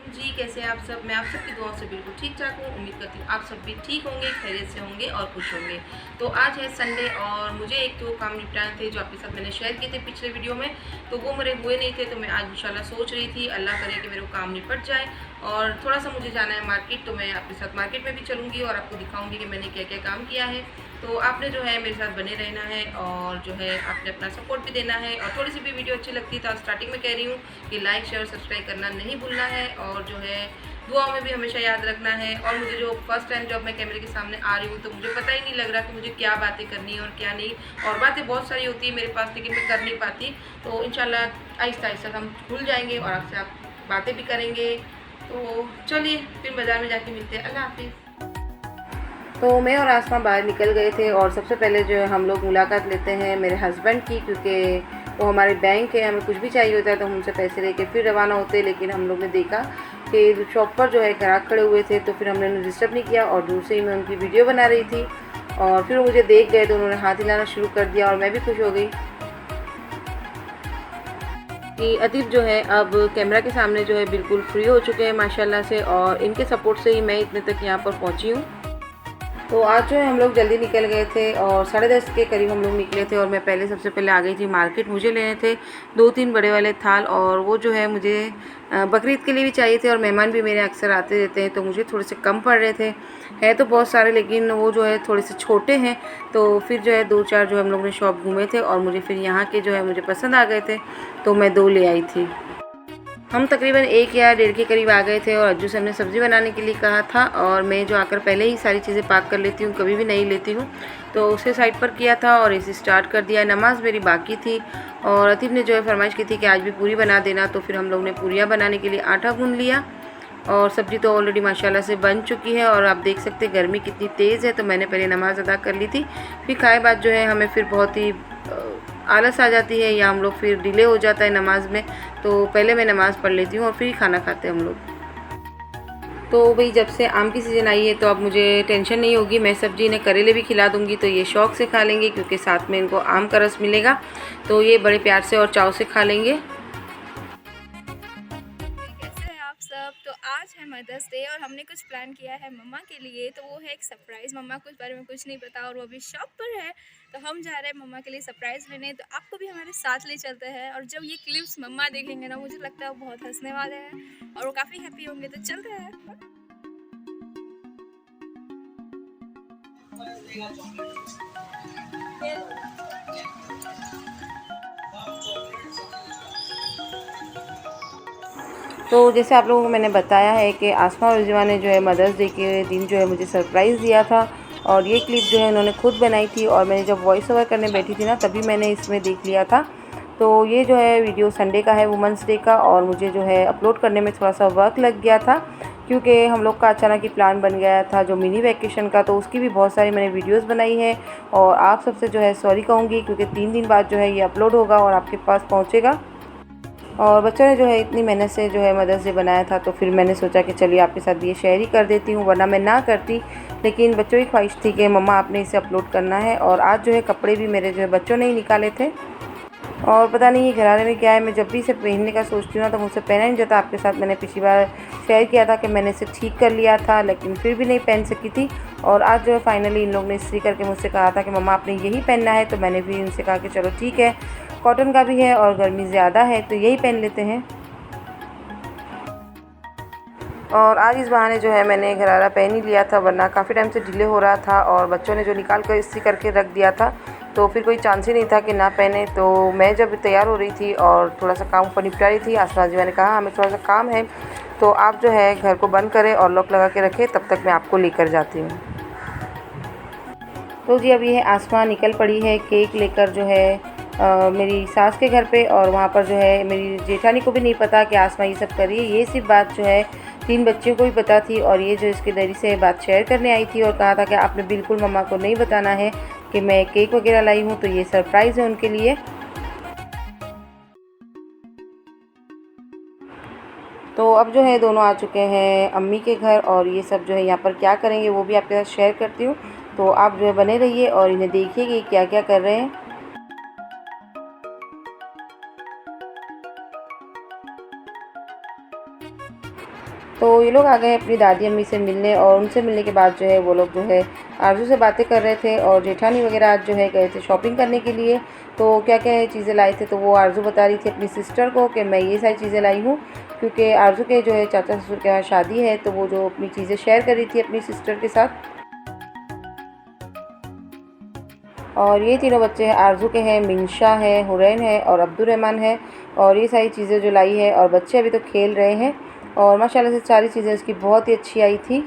जी, कैसे हैं आप सब? मैं आप सबकी दुआओं से बिल्कुल ठीक-ठाक हूँ। उम्मीद करती हूँ आप सब भी ठीक होंगे, खैरियत से होंगे और खुश होंगे। तो आज है संडे और मुझे एक तो काम निपटाने थे जो आपके साथ मैंने शेयर किए थे पिछले वीडियो में, तो वो मेरे हुए नहीं थे। तो मैं आज इंशाल्लाह सोच रही थी, अल्लाह करे कि मेरे वो काम निपट जाए। और थोड़ा-सा मुझे जाना है मार्केट, तो मैं आपके साथ मार्केट में भी चलूँगी और आपको दिखाऊँगी कि मैंने क्या-क्या काम किया है। तो आपने जो है मेरे साथ बने रहना है और जो है आपने अपना सपोर्ट भी देना है। और थोड़ी-सी भी वीडियो अच्छी लगती है तो स्टार्टिंग में कह रही हूँ कि लाइक, शेयर, सब्सक्राइब करना नहीं भूलना है और जो है दुआओं में भी हमेशा याद रखना है। और मुझे जो फर्स्ट टाइम जब मैं कैमरे के सामने आ रही हूँ तो मुझे पता ही नहीं लग रहा कि मुझे क्या बातें करनी है और क्या नहीं। और बातें बहुत सारी होती है मेरे पास लेकिन मैं कर नहीं पाती। तो इंशाल्लाह आहिस्ता-आहिस्ता हम भूल जाएँगे और आपसे आप बातें भी करेंगे। तो चलिए फिर बाज़ार में जाके मिलते हैं। अल्लाह हाफ़िज़। तो मैं और आसमा बाहर निकल गए थे और सबसे पहले जो है हम लोग मुलाकात लेते हैं मेरे हस्बैंड की, क्योंकि वो हमारे बैंक है, हमें कुछ भी चाहिए होता है तो हम उनसे पैसे लेके फिर रवाना होते हैं। लेकिन हम लोग ने देखा कि शॉप पर जो है ग्राहक खड़े हुए थे, तो फिर हमने उन्हें डिस्टर्ब नहीं किया और दूर से ही मैं उनकी वीडियो बना रही थी। और फिर वो मुझे देख गए तो उन्होंने हाथ हिलाना शुरू कर दिया और मैं भी खुश हो गई कि अतीब जो है अब कैमरा के सामने जो है बिल्कुल फ्री हो चुके हैं माशाल्लाह से, और इनके सपोर्ट से ही मैं इतने तक यहाँ पर पहुँची हूँ। तो आज जो है हम लोग जल्दी निकल गए थे और 10:30 के करीब हम लोग निकले थे। और मैं सबसे पहले आ गई थी मार्केट। मुझे लेने थे 2-3 बड़े वाले थाल, और वो जो है मुझे बकरीद के लिए भी चाहिए थे और मेहमान भी मेरे अक्सर आते रहते हैं, तो मुझे थोड़े से कम पड़ रहे थे। है तो बहुत सारे लेकिन वो जो है थोड़े से छोटे हैं। तो फिर जो है 2-4 जो हम लोग ने शॉप घूमे थे और मुझे फिर यहाँ के जो है मुझे पसंद आ गए थे, तो मैं 2 ले आई थी। हम तकरीबन 1 या डेढ़ के करीब आ गए थे और अज्जू से हमने सब्ज़ी बनाने के लिए कहा था, और मैं जो आकर पहले ही सारी चीज़ें पाक कर लेती हूँ, कभी भी नहीं लेती हूँ, तो उसे साइड पर किया था और इसे स्टार्ट कर दिया। नमाज़ मेरी बाकी थी और अतीब ने जो है फरमाइश की थी कि आज भी पूरी बना देना, तो फिर हम लोग ने पूरियाँ बनाने के लिए आटा गूँध लिया। और सब्ज़ी तो ऑलरेडी माशाल्लाह से बन चुकी है और आप देख सकते हैं गर्मी कितनी तेज़ है, तो मैंने पहले नमाज़ अदा कर ली थी। फिर खाए बाद जो है हमें फिर बहुत ही आलस आ जाती है या हम लोग फिर डिले हो जाता है नमाज़ में, तो पहले मैं नमाज़ पढ़ लेती हूँ और फिर ही खाना खाते हैं हम लोग। तो भई जब से आम की सीज़न आई है तो अब मुझे टेंशन नहीं होगी, मैं सब्ज़ी इन्हें करेले भी खिला दूँगी तो ये शौक़ से खा लेंगे, क्योंकि साथ में इनको आम का रस मिलेगा, तो ये बड़े प्यार से और चाव से खा लेंगे। कैसे हैं आप सब? तो आज है मदर्स डे और हमने कुछ प्लान किया है मम्मा के लिए, तो वो है एक सरप्राइज़। मम्मा को इस बारे में कुछ नहीं पता और वो अभी शॉप पर है, तो हम जा रहे हैं मम्मा के लिए सरप्राइज़ लेने। तो आपको भी हमारे साथ ले चलते हैं और जब ये क्लिप्स मम्मा देखेंगे ना, मुझे लगता है वो बहुत हंसने वाले हैं और वो काफ़ी हैप्पी होंगे। तो चलते हैं। तो जैसे आप लोगों को मैंने बताया है कि आसमा और रिजवा ने जो है मदर्स डे के दिन जो है मुझे सरप्राइज़ दिया था, और ये क्लिप जो है उन्होंने खुद बनाई थी और मैंने जब वॉइस ओवर करने बैठी थी ना तभी मैंने इसमें देख लिया था। तो ये जो है वीडियो संडे का है, वुमेंस डे का, और मुझे जो है अपलोड करने में थोड़ा सा वक्त लग गया था, क्योंकि हम लोग का अचानक ही प्लान बन गया था जो मिनी वैकेशन का, तो उसकी भी बहुत सारी मैंने वीडियोस बनाई है। और आप सबसे जो है सॉरी कहूँगी, क्योंकि 3 दिन बाद जो है ये अपलोड होगा और आपके पास पहुँचेगा। और बच्चों ने जो है इतनी मेहनत से जो है मदर्स डे बनाया था, तो फिर मैंने सोचा कि चलिए आपके साथ ये शेयर ही कर देती हूँ, वरना मैं ना करती। लेकिन बच्चों की ख्वाहिश थी कि मम्मा आपने इसे अपलोड करना है। और आज जो है कपड़े भी मेरे जो है बच्चों ने ही निकाले थे, और पता नहीं ये घराने में क्या है, मैं जब भी इसे पहनने का सोचती हूँ ना तो मुझसे पहना नहीं जाता। आपके साथ मैंने पिछली बार शेयर किया था कि मैंने इसे ठीक कर लिया था, लेकिन फिर भी नहीं पहन सकी थी। और आज जो है फाइनली इन लोग ने इस्त्री करके मुझसे कहा था कि मम्मा आपने यही पहनना है, तो मैंने भी इनसे कहा कि चलो ठीक है, कॉटन का भी है और गर्मी ज़्यादा है तो यही पहन लेते हैं। और आज इस बहाने जो है मैंने घरारा पहन ही लिया था, वरना काफ़ी टाइम से डिले हो रहा था और बच्चों ने जो निकाल कर इस्त्री करके रख दिया था, तो फिर कोई चांस ही नहीं था कि ना पहने। तो मैं जब तैयार हो रही थी और थोड़ा सा काम को निपटा रही थी, आसमा जी मैंने कहा हमें थोड़ा सा काम है, तो आप जो है घर को बंद करें और लॉक लगा के रखें, तब तक मैं आपको लेकर जाती हूँ। तो जी अभी है आसमा निकल पड़ी है केक लेकर जो है मेरी सास के घर पे, और वहाँ पर जो है मेरी जेठानी को भी नहीं पता कि आसमा ये सब कर रही है। ये सिर्फ बात जो है 3 बच्चियों को ही पता थी, और ये जो इसके डैडी से बात शेयर करने आई थी और कहा था कि आपने बिल्कुल मम्मा को नहीं बताना है कि मैं केक वगैरह लाई हूँ, तो ये सरप्राइज़ है उनके लिए। तो अब जो है दोनों आ चुके हैं अम्मी के घर, और ये सब जो है यहाँ पर क्या करेंगे वो भी आपके साथ शेयर करती हूँ। तो आप जो है बने रहिए और इन्हें देखिए कि क्या क्या कर रहे हैं। तो ये लोग आ गए अपनी दादी अम्मी से मिलने, और उनसे मिलने के बाद जो है वो लोग जो है आरज़ू से बातें कर रहे थे। और जेठानी वगैरह आज जो है गए थे शॉपिंग करने के लिए। तो क्या क्या चीज़ें लाए थे, तो वो आरज़ू बता रही थी अपनी सिस्टर को कि मैं ये सारी चीज़ें लाई हूँ, क्योंकि आरज़ू के जो है चाचा ससुर के यहाँ शादी है, तो वो जो अपनी चीज़ें शेयर कर रही थी अपनी सिस्टर के साथ। और ये तीनों बच्चे हैं आरज़ू के हैं, मिंशा है, हुरैन है और अब्दुर्रहमान है। और ये सारी चीज़ें जो लाई है, और बच्चे अभी तो खेल रहे हैं। और माशाल्लाह से सारी चीज़ें इसकी बहुत ही अच्छी आई थी।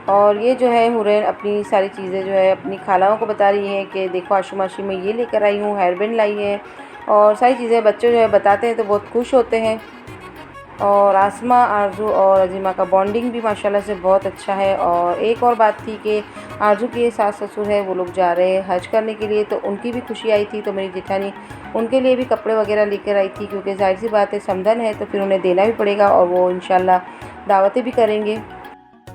और ये जो है हुरैन अपनी सारी चीज़ें जो है अपनी खालाओं को बता रही है कि देखो आशू माशी में ये लेकर आई हूँ, हेयर बैंड लाई है। और सारी चीज़ें बच्चे जो है बताते हैं तो बहुत खुश होते हैं। और आसमा, आरज़ू और अज़ीमा का बॉन्डिंग भी माशाल्लाह से बहुत अच्छा है। और एक और बात थी कि आरज़ू के सास ससुर है, वो लोग जा रहे हैं हज करने के लिए, तो उनकी भी खुशी आई थी। तो मेरी जेठानी उनके लिए भी कपड़े वगैरह लेकर आई थी, क्योंकि ज़ाहिर सी बात है समधन है तो फिर उन्हें देना भी पड़ेगा, और वो इंशाल्लाह दावतें भी करेंगे।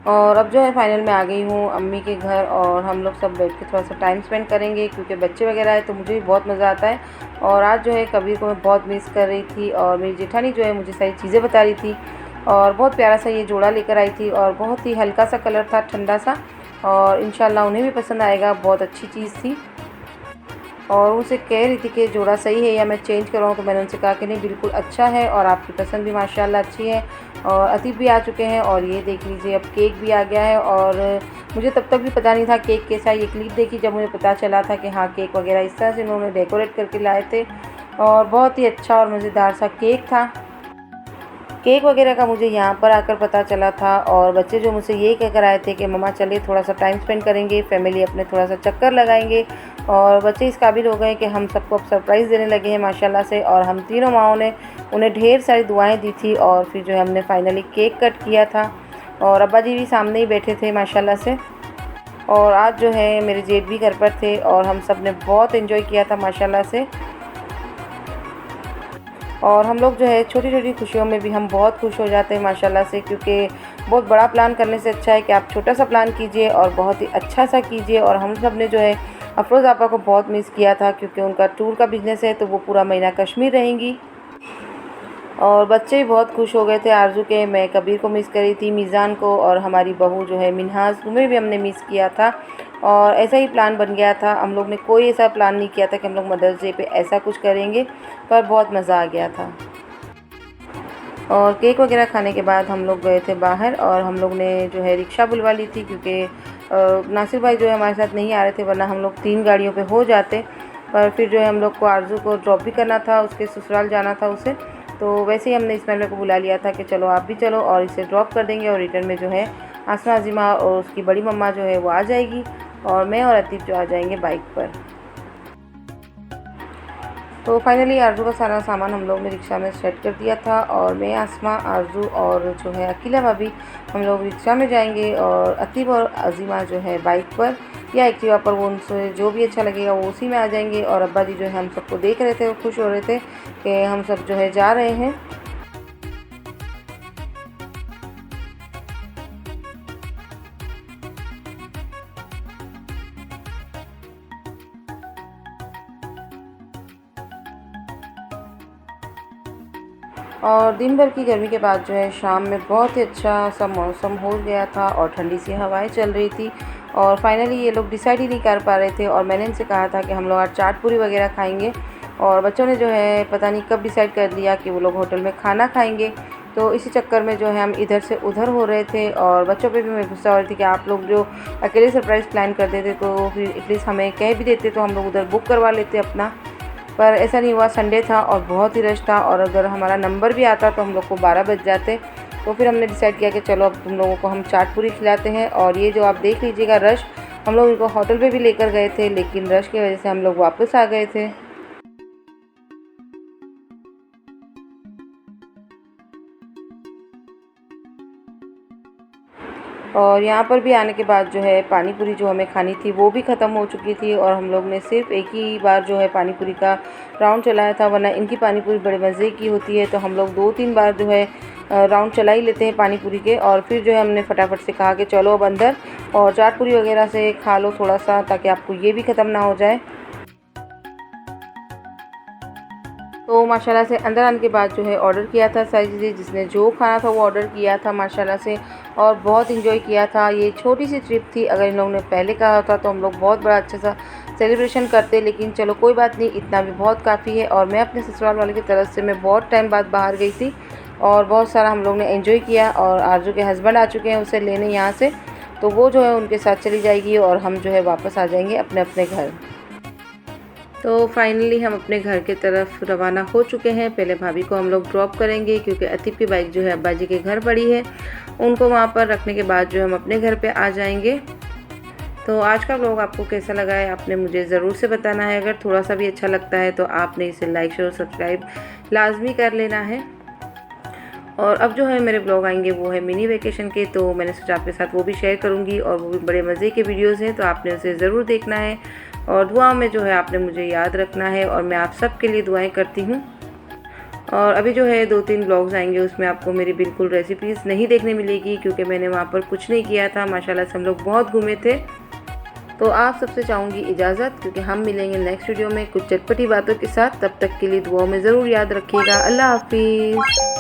और अब जो है फ़ाइनल में आ गई हूँ अम्मी के घर, और हम लोग सब बैठ के थोड़ा सा टाइम स्पेंड करेंगे, क्योंकि बच्चे वगैरह है तो मुझे भी बहुत मज़ा आता है। और आज जो है कबीर को मैं बहुत मिस कर रही थी, और मेरी जेठानी जो है मुझे सारी चीज़ें बता रही थी। और बहुत प्यारा सा ये जोड़ा लेकर आई थी, और बहुत ही हल्का सा कलर था, ठंडा सा, और इंशाल्लाह उन्हें भी पसंद आएगा। बहुत अच्छी चीज़ थी। और उनसे कह रही थी कि जोड़ा सही है या मैं चेंज कराऊँ, तो मैंने उनसे कहा कि नहीं बिल्कुल अच्छा है, और आपकी पसंद भी माशाल्लाह अच्छी है। और अतीब भी आ चुके हैं, और ये देख लीजिए अब केक भी आ गया है। और मुझे तब तक भी पता नहीं था केक कैसा है। ये क्लिप देखी जब मुझे पता चला था कि हाँ केक वगैरह इस तरह से उन्होंने डेकोरेट करके लाए थे, और बहुत ही अच्छा और मज़ेदार सा केक था। केक वगैरह का मुझे यहाँ पर आकर पता चला था। और बच्चे जो मुझसे यही कहकर आए थे कि मम्मा चलिए थोड़ा सा टाइम स्पेंड करेंगे, फैमिली अपने थोड़ा सा चक्कर लगाएंगे। और बच्चे इस काबिल हो गए कि हम सबको अब सरप्राइज़ देने लगे हैं माशाल्लाह से। और हम तीनों माँओं ने उन्हें ढेर सारी दुआएं दी थी, और फिर जो है हमने फ़ाइनली केक कट किया था। और अब्बा जी भी सामने ही बैठे थे माशाल्लाह से। और आज जो है मेरे जेठ भी घर पर थे, और हम सब ने बहुत एंजॉय किया था माशाल्लाह से। और हम लोग जो है छोटी छोटी खुशियों में भी हम बहुत खुश हो जाते हैं माशाल्लाह से, क्योंकि बहुत बड़ा प्लान करने से अच्छा है कि आप छोटा सा प्लान कीजिए और बहुत ही अच्छा सा कीजिए। और हम सब ने जो है अफरोज़ आपा को बहुत मिस किया था, क्योंकि उनका टूर का बिज़नेस है, तो वो पूरा महीना कश्मीर रहेंगी। और बच्चे भी बहुत खुश हो गए थे आरज़ू के। मैं कबीर को मिस कर रही थी, मीज़ान को, और हमारी बहू जो है मिन्हाज, उन्हें भी हमने मिस किया था। और ऐसा ही प्लान बन गया था। हम लोग ने कोई ऐसा प्लान नहीं किया था कि हम लोग मदर्स डे पे ऐसा कुछ करेंगे, पर बहुत मज़ा आ गया था। और केक वगैरह खाने के बाद हम लोग गए थे बाहर, और हम लोग ने जो है रिक्शा बुलवा ली थी, क्योंकि नासिर भाई जो है हमारे साथ नहीं आ रहे थे, वरना हम लोग 3 गाड़ियों पे हो जाते। पर फिर जो है हम लोग को आरज़ू को ड्रॉप भी करना था, उसके ससुराल जाना था उसे। तो वैसे ही हमने इस्माइल भाई को बुला लिया था कि चलो आप भी चलो, और इसे ड्रॉप कर देंगे। और रिटर्न में जो है आसमा, अज़ीमा और उसकी बड़ी मम्मा जो है वो आ जाएगी, और मैं और अतीब जो आ जाएंगे बाइक पर। तो फाइनली आरज़ू का सारा सामान हम लोग ने रिक्शा में सेट कर दिया था, और मैं, आसमा, आरज़ू और जो है अकीला भाभी हम लोग रिक्शा में जाएंगे, और अतीब और अज़ीमा जो है बाइक पर या एक्टिवा पर, वो उनसे जो भी अच्छा लगेगा वो उसी में आ जाएंगे। और अब्बा जी जो है हम सबको देख रहे थे, वो खुश हो रहे थे कि हम सब जो है जा रहे हैं। और दिन भर की गर्मी के बाद जो है शाम में बहुत ही अच्छा सा मौसम हो गया था, और ठंडी सी हवाएं चल रही थी। और फाइनली ये लोग डिसाइड ही नहीं कर पा रहे थे, और मैंने इनसे कहा था कि हम लोग आज चाट पूरी वगैरह खाएंगे, और बच्चों ने जो है पता नहीं कब डिसाइड कर लिया कि वो लोग होटल में खाना खाएंगे। तो इसी चक्कर में जो है हम इधर से उधर हो रहे थे, और बच्चों पे भी मैं गुस्सा हो रही थी कि आप लोग जो अकेले सरप्राइज़ प्लान कर देते तो फिर एटलीस्ट हमें कह भी देते, तो हम लोग उधर बुक करवा लेते अपना। पर ऐसा नहीं हुआ, संडे था और बहुत ही रश था, और अगर हमारा नंबर भी आता तो हम लोग को 12 बज जाते। तो फिर हमने डिसाइड किया कि चलो अब तुम लोगों को हम चाट पूरी खिलाते हैं। और ये जो आप देख लीजिएगा रश, हम लोग इनको होटल पे भी लेकर गए थे, लेकिन रश की वजह से हम लोग वापस आ गए थे। और यहाँ पर भी आने के बाद जो है पानी पूरी जो हमें खानी थी वो भी ख़त्म हो चुकी थी, और हम लोग ने सिर्फ एक ही बार जो है पानी पूरी का राउंड चलाया था, वरना इनकी पानी पूरी बड़े मज़े की होती है। तो हम लोग 2-3 बार जो है राउंड चला ही लेते हैं पानी पूरी के। और फिर जो है हमने फटाफट से कहा कि चलो अब अंदर, और चाट पूरी वगैरह से खा लो थोड़ा सा, ताकि आपको ये भी ख़त्म ना हो जाए। तो तो माशाल्लाह से अंदर आने के बाद जो है ऑर्डर किया था सारी चीज़ें, जिसने जो खाना था वो ऑर्डर किया था माशाल्लाह से, और बहुत इंजॉय किया था। ये छोटी सी ट्रिप थी, अगर इन लोगों ने पहले कहा होता तो हम लोग बहुत बड़ा अच्छा सा सेलिब्रेशन करते, लेकिन चलो कोई बात नहीं, इतना भी बहुत काफ़ी है। और मैं अपने ससुराल वाले की तरफ से मैं बहुत टाइम बाद बाहर गई थी और बहुत सारा हम लोग ने एंजॉय किया। और आरजू के हस्बैंड आ चुके हैं उसे लेने यहाँ से, तो वो जो है उनके साथ चली जाएगी और हम जो है वापस आ जाएंगे अपने अपने घर। तो फाइनली हम अपने घर की तरफ रवाना हो चुके हैं। पहले भाभी को हम लोग ड्रॉप करेंगे क्योंकि अतीब की बाइक जो है अब्बा जी के घर पड़ी है, उनको वहाँ पर रखने के बाद जो हम अपने घर पे आ जाएंगे। तो आज का व्लॉग आपको कैसा लगा है आपने मुझे ज़रूर से बताना है। अगर थोड़ा सा भी अच्छा लगता है तो आपने इसे लाइक शेयर सब्सक्राइब लाजमी कर लेना है। और अब जो है मेरे ब्लॉग आएंगे वो है मिनी वेकेशन के, तो मैंने सोचा आपके साथ वो भी शेयर करूँगी, और वो भी बड़े मज़े के वीडियोस हैं, तो आपने उसे ज़रूर देखना है। और दुआ में जो है आपने मुझे याद रखना है, और मैं आप सब के लिए दुआएं करती हूँ। और अभी जो है 2-3 ब्लॉग्स आएंगे, उसमें आपको मेरी बिल्कुल रेसिपीज़ नहीं देखने मिलेगी क्योंकि मैंने वहाँ पर कुछ नहीं किया था। माशाल्लाह से हम लोग बहुत घूमे थे। तो आप सबसे चाहूँगी इजाज़त, क्योंकि हम मिलेंगे नेक्स्ट वीडियो में कुछ चटपटी बातों के साथ। तब तक के लिए दुआओं में ज़रूर याद रखिएगा। अल्लाह हाफिज़।